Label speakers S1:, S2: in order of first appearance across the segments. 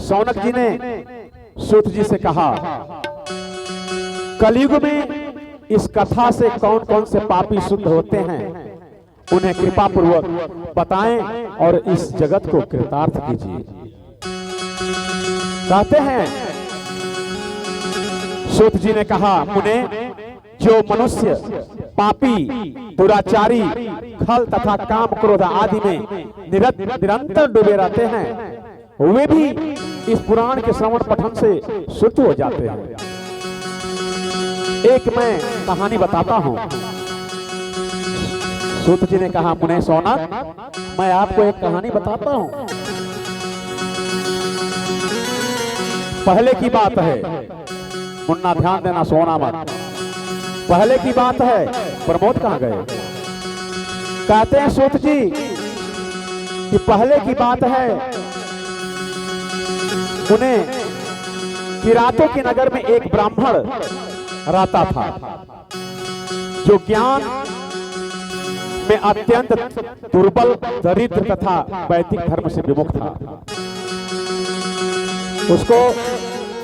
S1: सौनक जी ने सूत जी से कहा, कलयुग में इस कथा से कौन कौन से पापी शुद्ध होते हैं उन्हें कृपा पूर्वक बताएं और इस जगत को कृतार्थ कीजिए। कहते हैं सूत जी ने कहा, मुने, जो मनुष्य पापी, दुराचारी, खल तथा काम क्रोध आदि में निरंतर डूबे रहते हैं वे भी इस पुराण के श्रवण पठन से शुद्ध हो जाते हैं। एक मैं कहानी बताता हूं। सूत जी ने कहा, मुने सौनक, मैं आपको एक कहानी बताता हूं। पहले की बात है, मुन्ना ध्यान देना, सोना मत। पहले की बात है, प्रमोद कहां गए? कहते हैं सूत जी कि पहले की बात है, उन्हें किरातों के नगर में एक ब्राह्मण रहता था जो ज्ञान में अत्यंत दुर्बल, दरिद्र तथा वैदिक धर्म से विमुख था।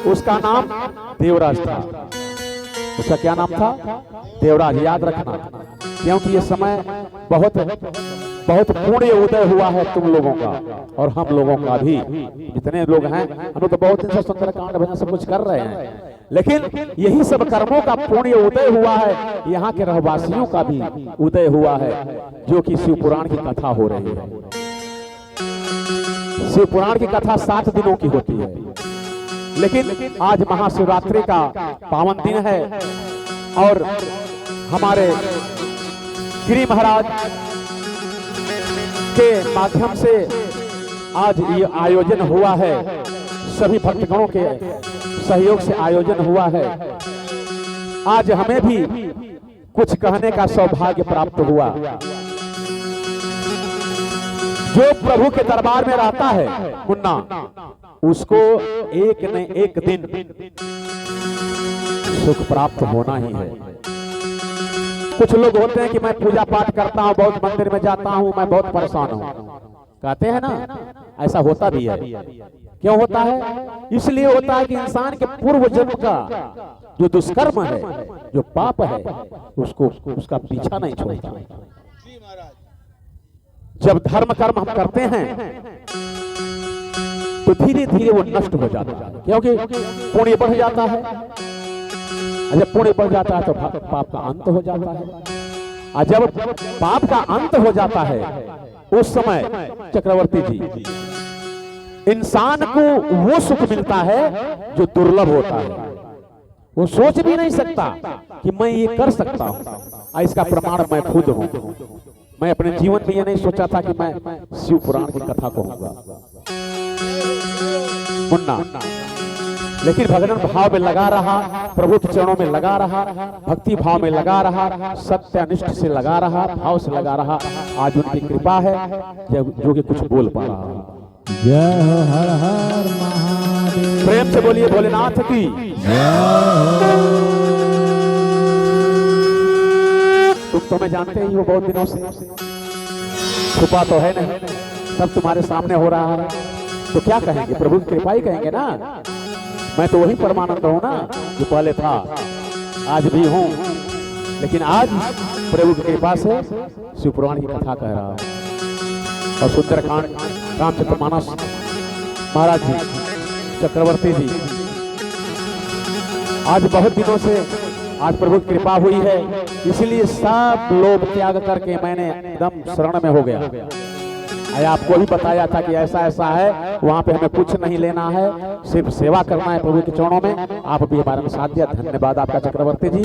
S1: उसका नाम देवराज था। उसका क्या नाम था? देवराज। याद रखना, क्योंकि ये समय बहुत पुण्य उदय हुआ है तुम लोगों का और हम लोगों का भी। जितने लोग हैं, हम लोग तो बहुत दिन से सुंदरकांड भजन सब कुछ कर रहे हैं, लेकिन यही सब कर्मों का पुण्य उदय हुआ है। यहाँ के रहवासियों का भी उदय हुआ है, जो कि शिव पुराण की कथा हो रही है। शिव पुराण की कथा 7 दिनों की होती है, लेकिन आज महाशिवरात्रि का पावन दिन है और हमारे गिरी महाराज के माध्यम से आज ये आयोजन हुआ है। सभी भक्तगणों के सहयोग से आयोजन हुआ है। आज हमें भी कुछ कहने का सौभाग्य प्राप्त हुआ। जो प्रभु के दरबार में रहता है मुन्ना, उसको एक न एक दिन सुख प्राप्त होना ही है। कुछ लोग होते हैं कि मैं पूजा पाठ करता हूं, बहुत मंदिर में जाता हूं, मैं बहुत परेशान हूं। कहते हैं ना, ऐसा होता भी है। क्यों होता है? इसलिए होता है कि इंसान के पूर्व जन्म का जो दुष्कर्म है, जो पाप है, उसका पीछा नहीं छोड़ता। जब धर्म कर्म हम करते हैं तो धीरे धीरे वो नष्ट हो जाता है, क्योंकि पुण्य बढ़ जाता है। जब पुण्य बढ़ जाता है तो पाप का अंत हो जाता है, और जब पाप का अंत हो जाता है उस समय चक्रवर्ती जी, इंसान को वो सुख मिलता है जो दुर्लभ होता है। वो सोच भी नहीं सकता कि मैं ये कर सकता हूं। इसका प्रमाण मैं खुद हूं। मैं अपने जीवन में ये नहीं सोचा था कि मैं शिव पुराण की कथा कहूंगा मुन्ना, लेकिन भगवान भाव में लगा रहा, प्रभु के चरणों में लगा रहा, भक्ति भाव में लगा रहा, सत्यनिष्ठ से लगा रहा, भाव से लगा रहा। आज उनकी कृपा है जो कि कुछ बोल पा रहा।
S2: जय हो हर हर महादेव।
S1: प्रेम से बोलिए भोलेनाथ की तुम तो मैं जानते ही हो बहुत दिनों से, छुपा तो है नहीं, सब तुम्हारे सामने हो रहा है। तो क्या कहेंगे? प्रभु की कृपा ही कहेंगे ना। मैं तो वही परमानंद हूं ना, जो पहले था, आज भी हूं, लेकिन आज प्रभु की कृपा से शिव पुराण की कथा कह रहा हूं। और सुंदरकांड रामचरितमानस महाराज जी, चक्रवर्ती जी, आज बहुत दिनों से आज प्रभु की कृपा हुई है, इसलिए सब लोग त्याग करके मैंने एकदम शरण में हो गया। आपको भी बताया था कि ऐसा ऐसा है, वहां पे हमें कुछ नहीं लेना है, सिर्फ सेवा करना है प्रभु के चरणों में। आप भी हमारे में साथ दिया, धन्यवाद आपका चक्रवर्ती जी।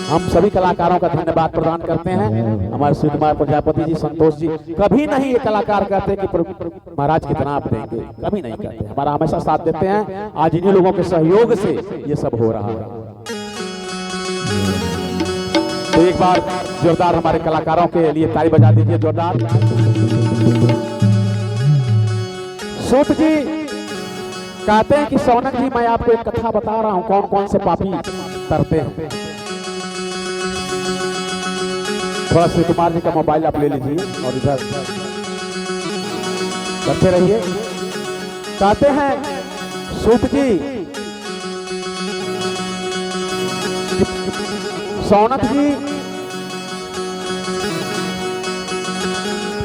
S1: हम सभी कलाकारों का धन्यवाद प्रदान करते हैं। हमारे शिव कुमार प्रजापति जी, संतोष जी, कभी नहीं ये कलाकार कहते कि महाराज कितना आप देंगे, कभी नहीं कहते, हमारा हमेशा साथ देते हैं। आज इन्हीं लोगों के सहयोग से ये सब हो रहा है। तो एक बार जोरदार हमारे कलाकारों के लिए ताली बजा दीजिए, जोरदार। सूत जी कहते हैं कि सौनक जी, मैं आपको एक कथा बता रहा हूं, कौन कौन से पापी करते हैं। थोड़ा शिव कुमार जी का मोबाइल आप ले लीजिए और इधर करते रहिए। कहते हैं सूत जी, सौनक जी,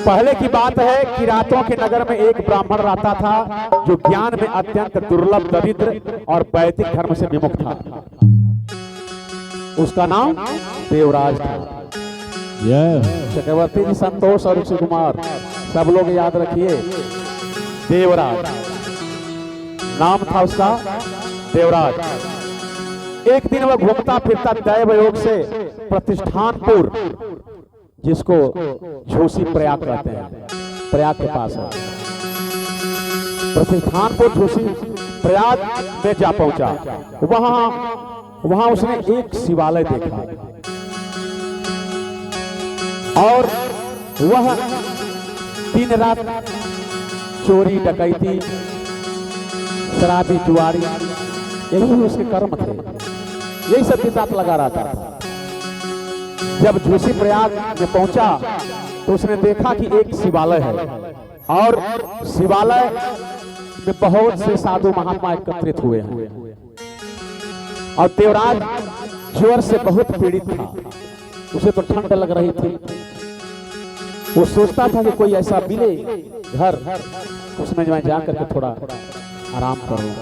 S1: पहले की बात है कि रातों के नगर में एक ब्राह्मण रहता था जो ज्ञान में अत्यंत दुर्लभ, दरिद्र और वैदिक धर्म से विमुख था। उसका नाम देवराज था। चक्रवर्ती जी, संतोष और ऋषि कुमार सब लोग याद रखिए, देवराज नाम था उसका, देवराज। एक दिन वह घूमता फिरता दैव योग से प्रतिष्ठानपुर, जिसको झूसी प्रयाग कहते हैं, प्रयाग के पास है, प्रतिष्ठानपुर झूसी प्रयाग में जा पहुंचा। वहां उसने एक शिवालय देखा और वह दिन रात चोरी, डकैती, शराबी, जुआरी, यही उसके कर्म थे, यही सब दिन रात लगा रहता था। जब झूसी प्रयाग में पहुंचा तो उसने देखा कि एक शिवालय है और शिवालय में बहुत से साधु महात्मा एकत्रित हुए हैं और देवराज ज्वर से बहुत पीड़ित था। उसे तो ठंड लग रही थी। वो सोचता था कि कोई ऐसा मिले घर, उसमें मैं जाकर के थोड़ा आराम करूं।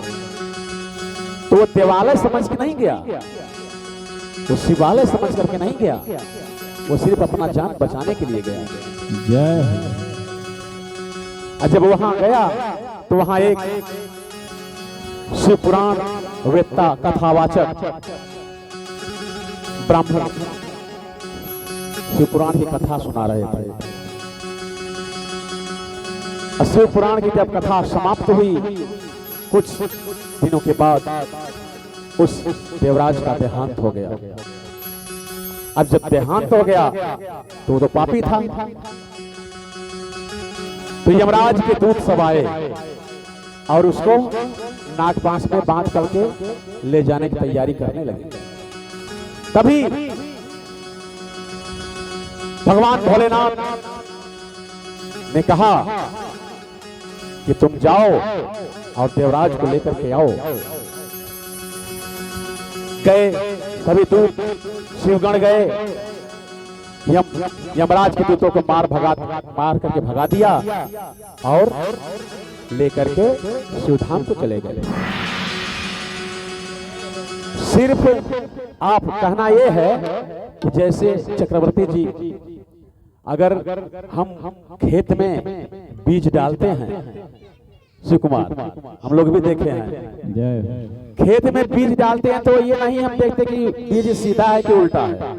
S1: तो वो देवालय समझ के नहीं गया, वो शिवालय समझ करके नहीं गया, वो सिर्फ अपना जान बचाने के लिए गया। और जब वहां गया तो वहां एक शिव पुराण वेत्ता, कथावाचक ब्राह्मण शिव पुराण की कथा सुना रहे थे। शिव पुराण की जब कथा समाप्त हुई, कुछ दिनों के बाद उस देवराज का देहांत हो गया। अब जब देहांत हो गया तो वो तो पापी था। तो यमराज के दूत सब आए और उसको नागपाश में बांध करके ले जाने की तैयारी करने लगे। तभी भगवान भोलेनाथ ने कहा कि तुम जाओ और देवराज को लेकर के आओ। गए सभी दूत, शिवगण गए, यमराज के दूतों को मार करके भगा दिया और लेकर के शिवधाम को चले गए। सिर्फ आप कहना यह है कि जैसे चक्रवर्ती जी, अगर हम खेत में बीज डालते हैं, शिव कुमार हम लोग भी देखे हैं, खेत में बीज डालते हैं तो ये नहीं हम देखते कि बीज सीधा है कि उल्टा है,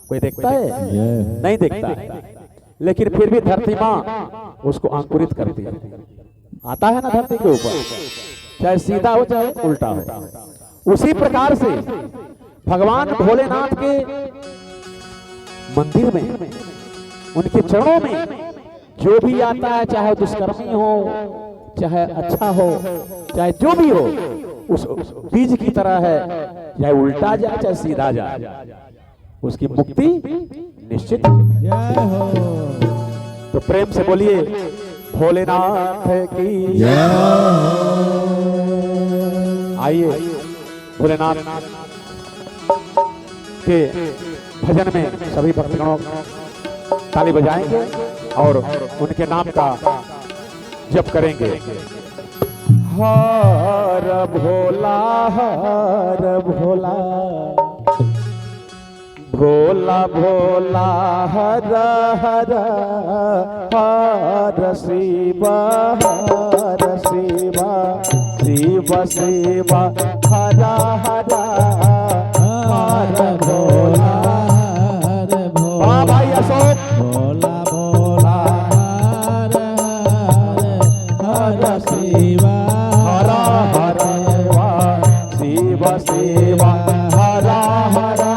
S1: कोई देखता है? नहीं देखता है। लेकिन फिर भी धरती माँ उसको अंकुरित करती है, आता है ना धरती के ऊपर, चाहे सीधा हो चाहे उल्टा हो। उसी प्रकार से भगवान भोलेनाथ के मंदिर में, उनके चरणों में जो भी आता है, चाहे दुष्कर्मी हो, चाहे अच्छा हो, चाहे जो भी हो, उस बीज की तरह है, चाहे उल्टा जाए चाहे सीधा जाए, उसकी मुक्ति निश्चित है। तो प्रेम से बोलिए भोलेनाथ की। आइए भोलेनाथ के भजन में सभी भक्तगणों ताली बजाएंगे और उनके नाम का जप करेंगे। हर भोला भोला भोला हर हर हर शिव शिव शिव हर हर हर भोला भाई अशोक
S2: भोला भोला हर शिव
S1: हर हर शिव शिव हर हर